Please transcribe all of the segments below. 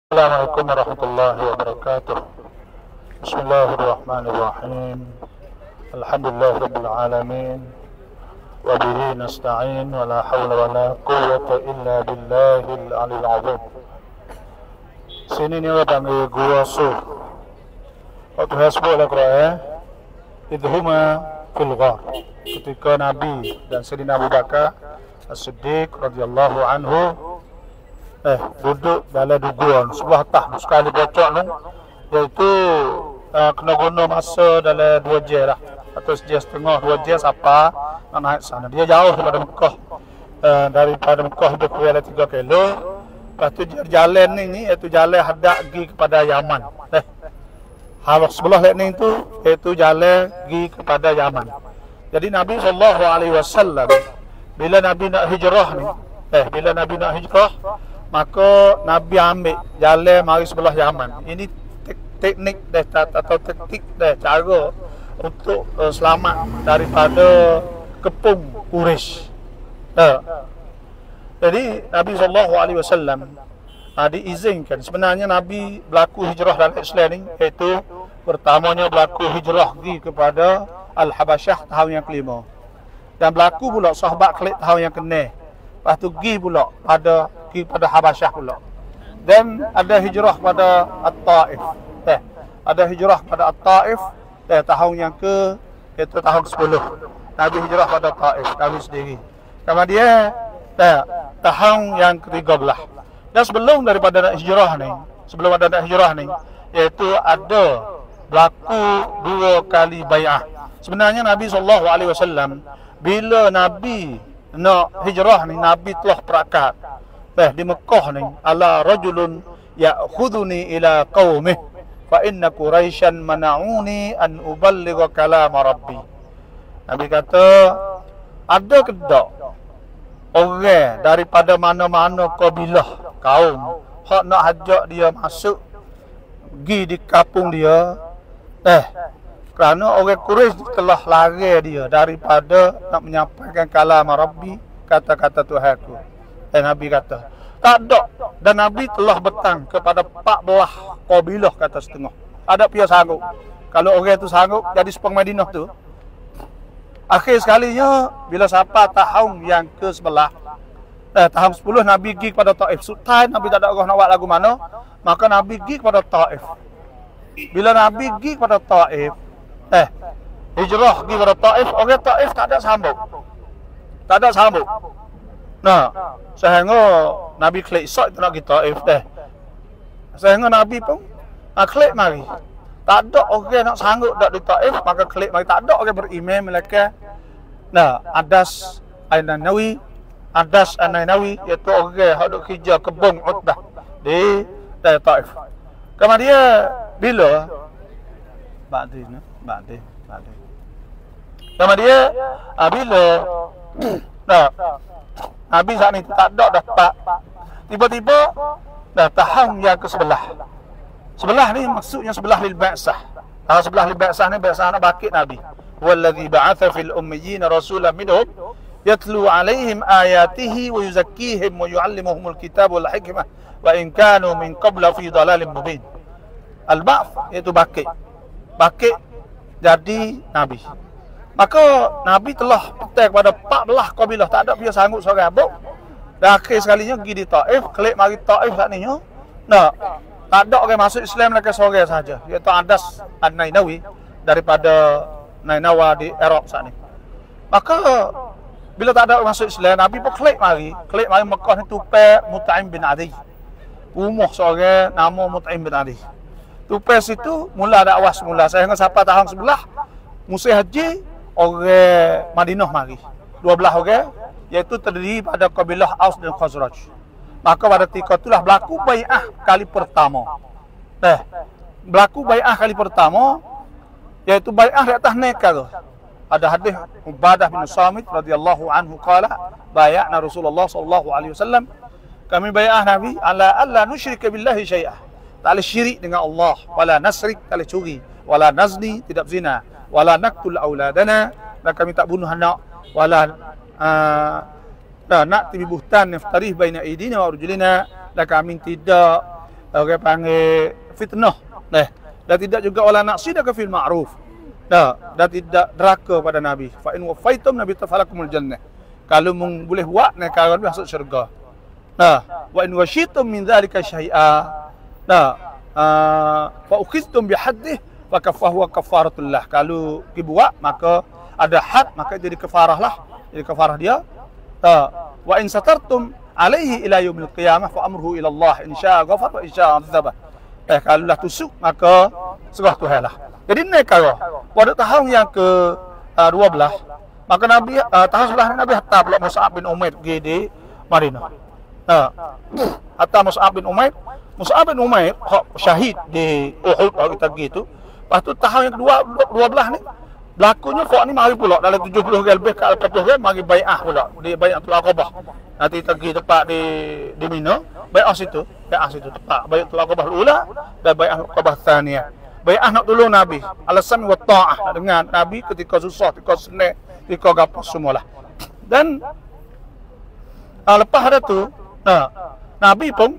Assalamualaikum warahmatullahi wabarakatuh. Bismillahirrahmanirrahim. Alhamdulillahirabbil alamin. Wa bihi nasta'in wa la haula wa la quwwata illa billahil aliyil azim. Sini ni orang gua su. Waktu hasbul al-Qur'an idhuma fil ghar. Ketika Nabi dan Sayyidina Abu Bakar As-Siddiq radhiyallahu anhu duduk dalam duguan sebelah tah sekali bocok ni, iaitu kena guna masa dalam 2 jam lah, atau sejam setengah 2 jam siapa nak naik sana. Dia jauh daripada Mekah, daripada Mekah lebih kurang 3 kilo. Lepas tu jalan ni iaitu jalan hadap pergi kepada Yaman. Hawak sebelah ni tu iaitu jalan pergi kepada Yaman. Jadi Nabi SAW bila Nabi nak hijrah ni, bila Nabi nak hijrah, maka Nabi ambil jalan mari sebelah Yaman. Ini teknik atau taktik cara untuk selamat daripada kepung Quraisy. Jadi Nabi SAW diizinkan. Sebenarnya Nabi berlaku hijrah dalam Islam ni, iaitu pertamanya berlaku hijrah pergi kepada Al-Habasyah tahun yang kelima, dan berlaku pula sahabat Khalid tahun yang ke-6. Lepas tu pergi pula pada Habasyah pula. Dan ada hijrah pada At-Taif. Ada hijrah pada At-Taif tahun yang iaitu tahun ke-10. Nabi hijrah pada Taif, Nabi sendiri. Kemudian tahun yang ke-13. Dan sebelum daripada nak hijrah ni, iaitu ada berlaku 2 kali bai'ah. Sebenarnya Nabi SAW bila Nabi nak hijrah ni, Nabi telah perakat di Mekah ni, ala rajulun ya'khuduni ila qaumih fa inna quraisyan mana'uni an uballigha kalam rabbi. Nabi kata, ada ke tak orang daripada mana-mana kabilah kaum hak nak ajak dia masuk pergi di kampung dia, kerana orang Quraisy telah lari dia daripada nak menyampaikan kalam Rabbi, kata-kata Tuhanku. Nabi kata, tak ada. Dan Nabi telah betang kepada 14 kabilah kata setengah. Ada pihak sanggup. Kalau orang itu sanggup jadi sepeng Madinah tu. Akhir sekalinya bila sampai tahun yang ke-11, tahun 10, Nabi pergi kepada Taif. Sultan Nabi tak ada orang nak buat lagu mana, maka Nabi pergi kepada Taif. Bila Nabi pergi kepada Taif, hijrah pergi kepada Taif, orang Taif tak ada sambut. Nah, sehingga Nabi klik sok nak pergi Taif sehingga Nabi pun klik mari. Tak ada orang nak sanggup dak di Taif, maka klik mari. Tak ada orang beriman mereka. Adas An-Nainawi, iaitu orang yang duk kerja kebun Utbah di Taif. Kemudian bila kemudian bila Nabi saat ni tak ada dah, tiba-tiba tahun yang ke-11. Sebelah ni maksudnya sebelah lil ba'sah. Sebelah lil ba'sah ni ba'sah nak bakit Nabi. Wallazi ba'atha fil ummiyina rasulan minhum yatlu alaihim ayatihi wa yuzakkihim wa yu'allimuhumul kitab wal hikmah wa in kanu min qabla fi dhalalin mubin. Al-ba'th iaitu bakit jadi Nabi. Maka Nabi telah petai kepada 14 kabilah, tak ada dia sanggup seorang abuk. Dan akhir sekalinya pergi di Taif, klik mari Taif saat ni. Tak ada orang masuk Islam mereka seorang saja, iaitu Adas An-Nainawi daripada Nainawa di Iraq saat ni. Maka bila tak ada orang masuk Islam, Nabi pun klik mari Mekah ni tupai Mut'im bin Adi. Rumah seorang nama Mut'im bin Adi. Tupai situ mula dakwah semula, sehingga sampai tahun 11 musim haji, orang Madinah mari 12 orang, iaitu terdiri pada kabilah Aus dan Khazraj. Maka pada ketika itulah berlaku bai'ah kali pertama. Iaitu bai'ah di atas nikah. Ada hadis Ubadah bin Samit radhiyallahu anhu qala bai'na Rasulullah sallallahu alaihi wasallam, kami bai'ah Nabi ala alla nusyrika billahi syai'ah. Tak boleh syirik dengan Allah, wala nasrik, tak boleh curi, wala nazni, tidak zina, wala naqtul auladana, dan kami tak bunuh anak, wala nak tibi buhtan naftarih baina aidina wa arjulina, dan kami tidak orang panggil fitnah. Dan tidak juga wala naqsidaka fil ma'ruf. Dan tidak deraka pada Nabi. Fa in wafaitum nabi tafalakumul jannah. Kalau boleh buat nak kau masuk syurga. Wa in washitum min dzalika syai'a. Fa ukhiztum bihaddih fa kafahu kafaratul lah. Kalau dibuat maka ada had, maka jadi kafarah lah. Jadi kafarah dia. Wa in satartum alaihi ila yaumil qiyamah fa amruhu ila Allah in syaa'a ghafar wa in syaa'a 'adzaba. Kalau lah tusuk maka serah Tuhan lah. Jadi ni kalau pada tahun yang ke-12 maka Nabi tahun sebelah Nabi hatta pula Mus'ab bin Umair pergi di Madinah. Hatta Mus'ab bin Umair syahid di Uhud kalau kita pergi tu. Lepas tu tahun yang ke-12 ni berlakunya Fok ni mari pula dalam 70 lebih ke 40 mari bai'ah pula di Bai'atul Aqabah. Nanti pergi tempat di Mina, bai'ah situ tempat Bai'atul Aqabah ula dan Bai'atul Aqabah tsaniyah. Bai'ah nak tolong Nabi, al-sami wa ta'ah dengan Nabi ketika susah, ketika senang, ketika gapo semualah. Dan lepas ada tu, Nabi pun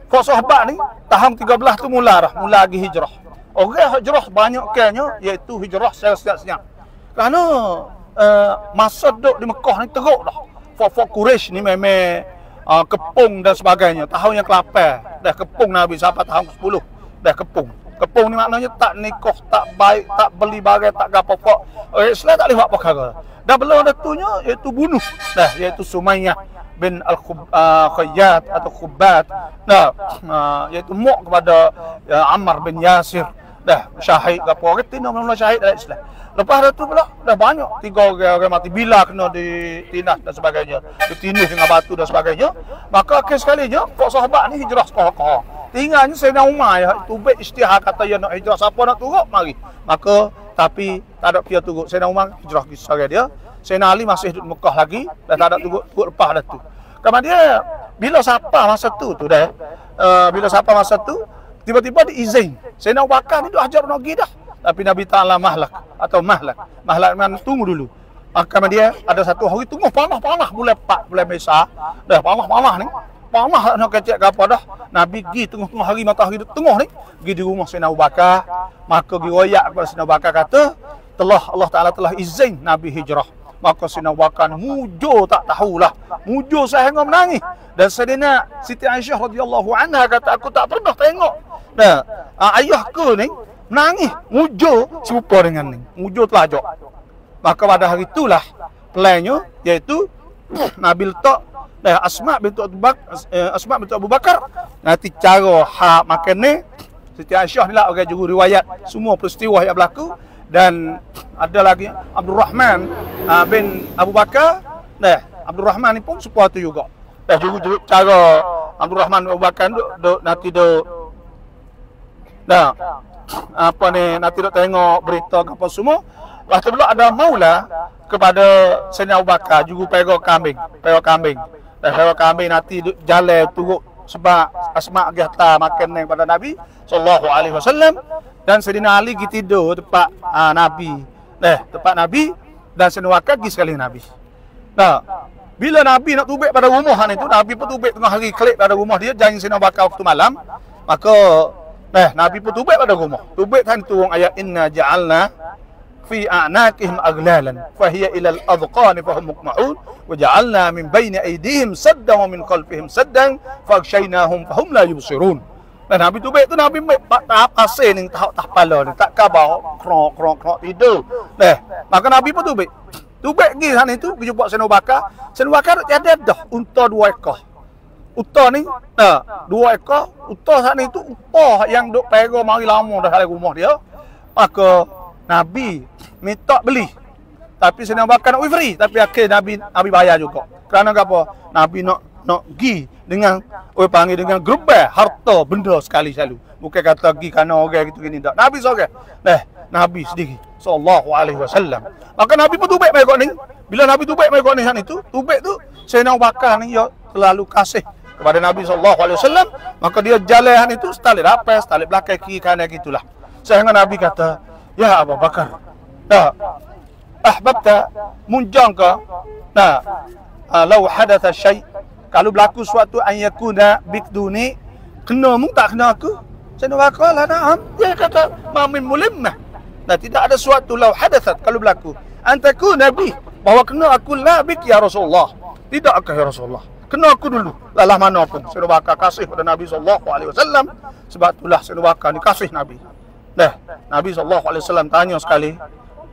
Fok sahabat ni tahun 13 tu mula lagi hijrah. Orang hijrah banyak kanya iaitu hijrah senyap-senyap. Kerana masa duduk di Mekah ni teruk dah. Fok Quraisy ni memang kepung dan sebagainya. Tahun yang ke-8 dah kepung Nabi sampai tahun ke-10 dah kepung. Kepung ni maknanya tak nikah, tak baik, tak beli barang, tak gapo pok. Islam tak boleh buat perkara. Dan belum ada tunya iaitu bunuh. Iaitu Sumayyah bin Al-Khayyat atau Khubbat. Iaitu muk kepada Ammar bin Yasir. Syahid gapo orang tino mula syahid dalam Islam. Lepas tu pula dah banyak 3 orang mati bila kena ditindas dan sebagainya. Ditindih dengan batu dan sebagainya. Maka akhir sekalinya Fok sahabat ni hijrah sekolah. Tinggalnya Sayyidina Umar ya tubik istihar kata dia nak hijrah, siapa nak turut mari. Maka tapi tak ada pihak turut. Sayyidina Umar hijrah ke seorang dia. Sayyidina Ali masih duduk Mekah lagi dan tak ada turut lepas dah tu. Kemudian bila siapa masa tu tiba-tiba diizin. Sayyidina Abu Bakar ni duk hajar nak pergi dah. Tapi Nabi Ta'ala mahlak. Mahlak memang tunggu dulu. Maka dia ada satu hari tunggu panah bulan 4 bulan Mesa. Dah panah ni. Panah nak kecek ke apa dah. Nabi pergi tengah-tengah hari matahari tengah ni, pergi di rumah Sayyidina Abu Bakar. Maka riwayat kepada Sayyidina Abu Bakar kata, Allah Ta'ala telah izin Nabi hijrah. Maka Sayyidina Abu Bakar mujur tak tahulah. Mujur sehingga menangis. Dan Sayyidina Siti Aisyah radhiyallahu anha kata aku tak pernah tengok. Ayahku ni menangis, mujur serupa dengan ni. Mujur telajak. Maka pada hari itulah plannya iaitu Nabi letak Asma bintu Abu Bakar. Nanti cara makan ni Siti Aisyah ni lah orang juru riwayat semua peristiwa yang berlaku. Dan ada lagi Abdul Rahman bin Abu Bakar. Abdul Rahman ni pun sepuatu juga. Juru cara Abdul Rahman bin Abu Bakar nanti nanti duk tengok berita apa semua. Lepas tu pula ada maula kepada Sayyidina Abu Bakar juru pera kambing. Pera kambing nanti duk jalan turut sebab Asma' gata makan ni pada Nabi sallallahu alaihi wasallam. Dan Sayyidina Ali pergi tidur tempat Nabi. Tempat Nabi dan Sayyidina Abu Bakar pergi sekali Nabi. Bila Nabi nak tubik pada rumah itu, Nabi pun tubik tengah hari klik pada rumah dia, janji Sayyidina Abu Bakar waktu malam. Maka Nabi pun tubik pada rumah. Tubik kan turun ayat inna ja'alna fi a'naqihim aghlalan fa hiya ila al-adqani fa hum muqma'un wa ja'alna min bayni aydihim saddan wa min khalfihim saddan fa aghshaynahum fa hum la yubsirun. Dan Nabi tubik tu Nabi tak pasir ni tak kepala ni tak kabar krok tidur. Maka Nabi pun tubik. Tubik pergi sana itu pergi jumpa Sayyidina Abu Bakar. Sayyidina Abu Bakar tiada dah unta 2 ekor. Unta ni 2 ekor. Unta sana itu unta yang duk pera mari lama dah dalam rumah dia. Maka Nabi minta beli. Tapi Sayyidina Abu Bakar nak free, tapi akhir Nabi bayar juga. Kerana apa? Nabi nak pergi dengan panggil dengan gerbang harta benda sekali selalu. Bukan kata pergi kerana orang gitu gini tak. Nabi seorang. Nabi sendiri sallallahu alaihi wasallam. Maka Nabi pun tubik mai kok ni. Bila Nabi tubik mai kok ni sana itu, tubik tu Sayyidina Abu Bakar ni dia terlalu kasih kepada Nabi sallallahu alaihi wasallam. Maka dia jalan itu setali rapas, setali belakang kiri kanan gitulah. Sehingga Nabi kata, "Ya Abu Bakar, ahbabta munjangka law hadatha syai' kalau berlaku suatu an yakuna bikduni kena mu tak kena aku? Sayyidina Abu Bakar lah na'am. Dia kata, mamin mulimah. Nah, tidak ada suatu law hadathat kalau berlaku. Antaku Nabi, bahawa kena aku labik ya Rasulullah. Tidakkah ya Rasulullah? Kena aku dulu. Lalah mana pun. Sayyidina Abu Bakar kasih pada Nabi SAW. Sebab itulah Sayyidina Abu Bakar ni kasih Nabi. Dah, Nabi SAW tanya sekali.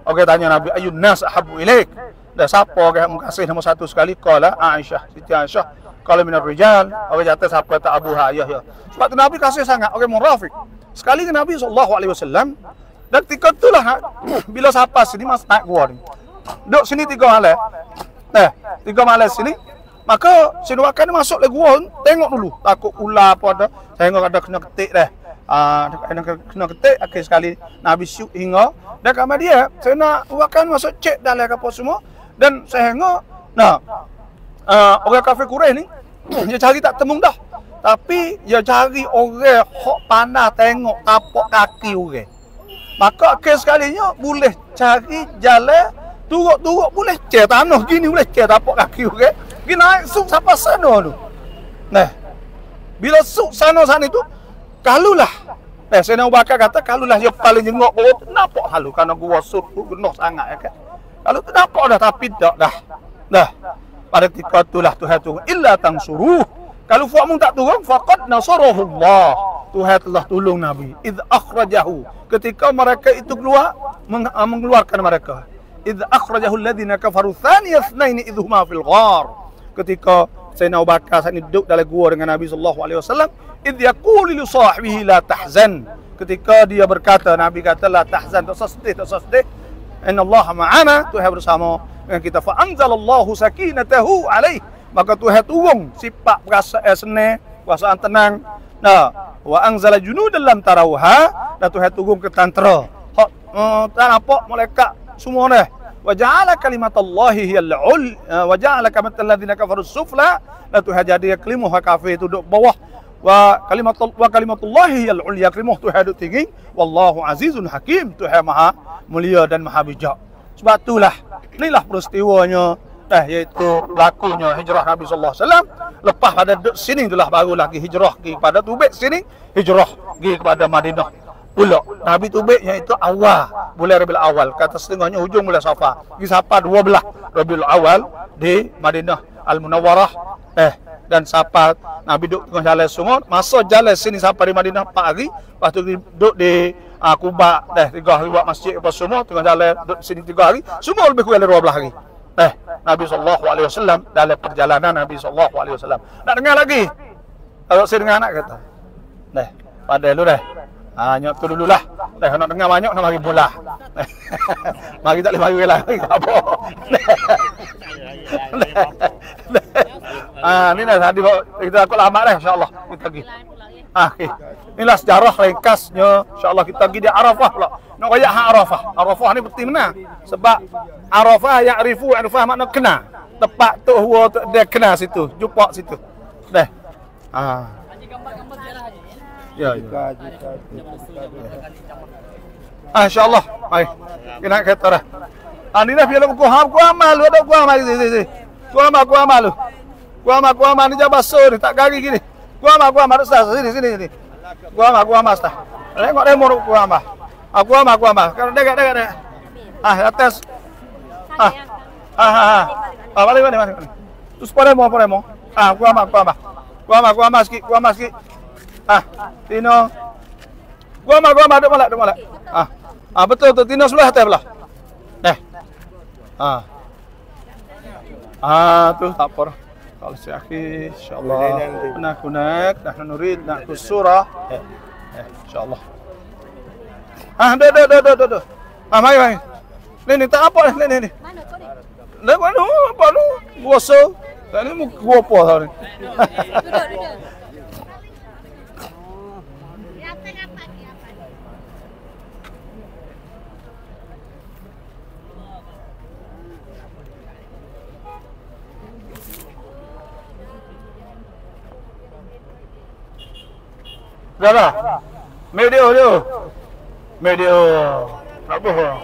Okey, tanya Nabi, ayun nas ahabbu ilaik? Dah, siapa orang yang kasih nombor satu sekali? Qala Aisyah, Siti Aisyah. Qala minar rijal. Okey, jatuh siapa tak Abu Hayyah ya. Sebab tu Nabi kasih sangat. Okey, munafik. Sekali ke Nabi SAW. Dan ketika itulah bila siapa sini mas naik gua ni. Duduk sini 3 malam. 3 malam sini. Maka Sayyidina Abu Bakar ni masuk lagi gua, tengok dulu. Takut ular apa ada. Tengok ada kena ketik dah. Kena ketik. Akhir sekali Nabi syuk hingga. Dan kemudian Sayyidina Abu Bakar masuk cek dalam kapal semua. Dan sehingga orang kafir Quraisy ni dia cari tak temu dah. Tapi dia cari orang hok pandai tengok tapak kaki orang. Maka akhir sekalinya boleh cari jalan turut-turut boleh cek tanah gini, boleh cek tapak kaki orang. Pergi naik suk sampai sana tu. Nah, bila suk sana-sana itu kalulah. Sayyidina Abu Bakar kata kalulah dia paling jengok oh nampak halu kerana gua sur tu genuh sangat ya kan. Kalau tu nampak dah tapi tak dah. Dah. Pada ketika itulah Tuhan turun illa tansuruh. Kalau fuamu tak turun faqad nasarahullah. Tuhan telah tolong Nabi. Idz akhrajahu. Ketika mereka itu keluar mengeluarkan mereka. Idz akhrajahu alladhina kafaru thaniya ithnain idh huma fil ghar. Ketika Sayyidina Abu Bakar saat ini duduk dalam gua dengan Nabi SAW, idh yaqulu li sahibihi la tahzan. Ketika dia berkata, Nabi kata la tahzan, tak sedih. Innallaha ma'ana, Tuhan bersama dengan kita. Fa anzalallahu sakinatahu alaih. Maka Tuhan turun sifat perasaan senang, perasaan tenang. Nah, wa anzala junudan lam tarauha, dan Tuhan turun ke tentera. Tak nampak malaikat semua dah. Wa ja'ala kalimatallahi hiyal ul wa ja'ala kalimatal ladzina kafaru sufla. Dan Tuhan jadi kalimah kafir itu duduk bawah. Wa kalimatullahi hiyal ulya, kalimah Tuhan duduk tinggi. Wallahu azizun hakim. Tuhan maha mulia dan maha bijak. Sebab itulah inilah peristiwanya iaitu berlakunya hijrah Nabi sallallahu alaihi wasallam. Lepas pada duduk sini itulah baru lagi hijrah pergi kepada Tubik sini, hijrah pergi kepada Madinah. Pula Nabi Tubik iaitu awal bulan Rabiul Awal, kata setengahnya hujung bulan Safar. Pergi Safar 12 Rabiul Awal di Madinah Al-Munawwarah. Dan Safar Nabi duduk tengah jalan semua. Masa jalan sini sampai di Madinah 4 hari. Lepas tu duduk di Kuba 3 hari buat masjid apa semua. Tengah jalan duduk sini 3 hari. Semua lebih kurang 12 hari. Nabi SAW dalam perjalanan Nabi SAW. Nak dengar lagi? Kalau saya dengar anak kata. Pada lu dah. Nyok tu dululah. Nak dengar banyak nak mari bola. Mari tak boleh mari lagi. Apa? Ni dah tadi kita aku lama dah insya-Allah kita pergi. Okey. Inilah sejarah ringkasnya insya-Allah kita pergi di Arafah pula. Nak royak hak Arafah. Arafah ni penting benar. Sebab Arafah ya'rifu Arafah makna kena. Tempat tu dia kena situ, jumpa situ. Dah. Gambar-gambar sejarah aja ya. Insya-Allah. Mari. Kita kata dah. Ni dah biar aku amal lu ada aku amal sini. Ku amal lu. Ku amal ni jabat so ni tak gari gini. Ku amal ustaz sini. Ku amal ustaz. Tengok demo ku amal. Aku amal. Kalau dekat. Atas. Balik. Terus pada mau. Ku amal sikit. Tino. Ku amal duk malak. Betul Tino sebelah atas belah. Tu tak apa. Kalau si akhi insyaallah kunak dah nurid nak ke surah. Insyaallah. Dah. Mari. Ni tak apa ni. Mana kau ni? Mana apa lu? Puasa. Tak ni gua apa tau ni. Duduk. Dah lah. Video. Tak apa.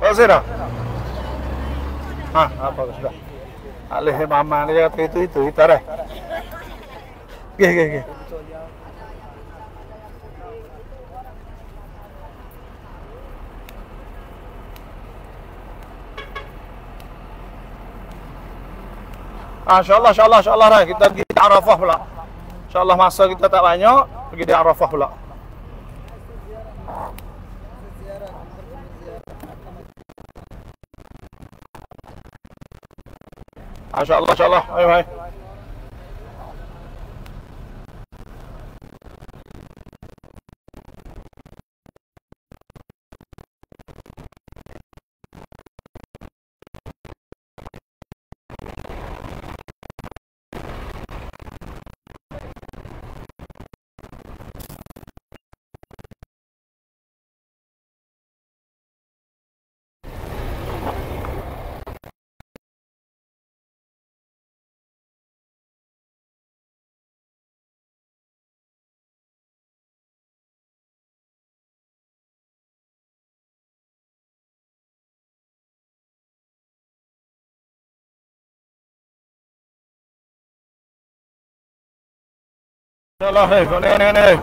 Selesai dah? Apa sudah? Alih mama dia kata itu kita dah. Oke. Insyaallah lah kita pergi di Arafah pula. Insyaallah masa kita tak banyak, pergi di Arafah pula. Insyaallah. Ayo. Insyaallah, ni. Konten.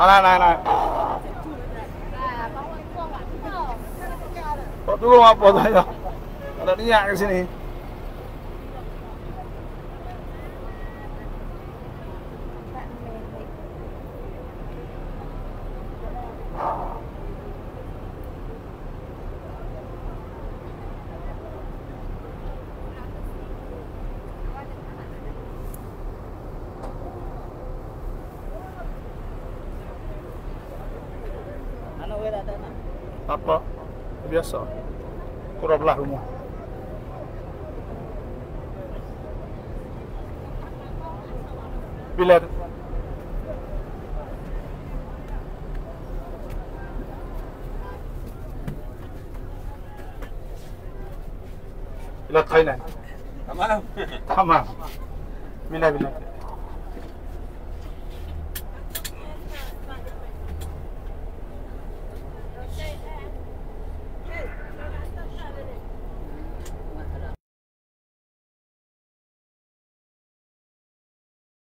Anak. Kok dulu apa saya? Ada niat ke sini. Apa? Biasa. Kurang belah rumah. Bila Thailand. Tamam. Bila.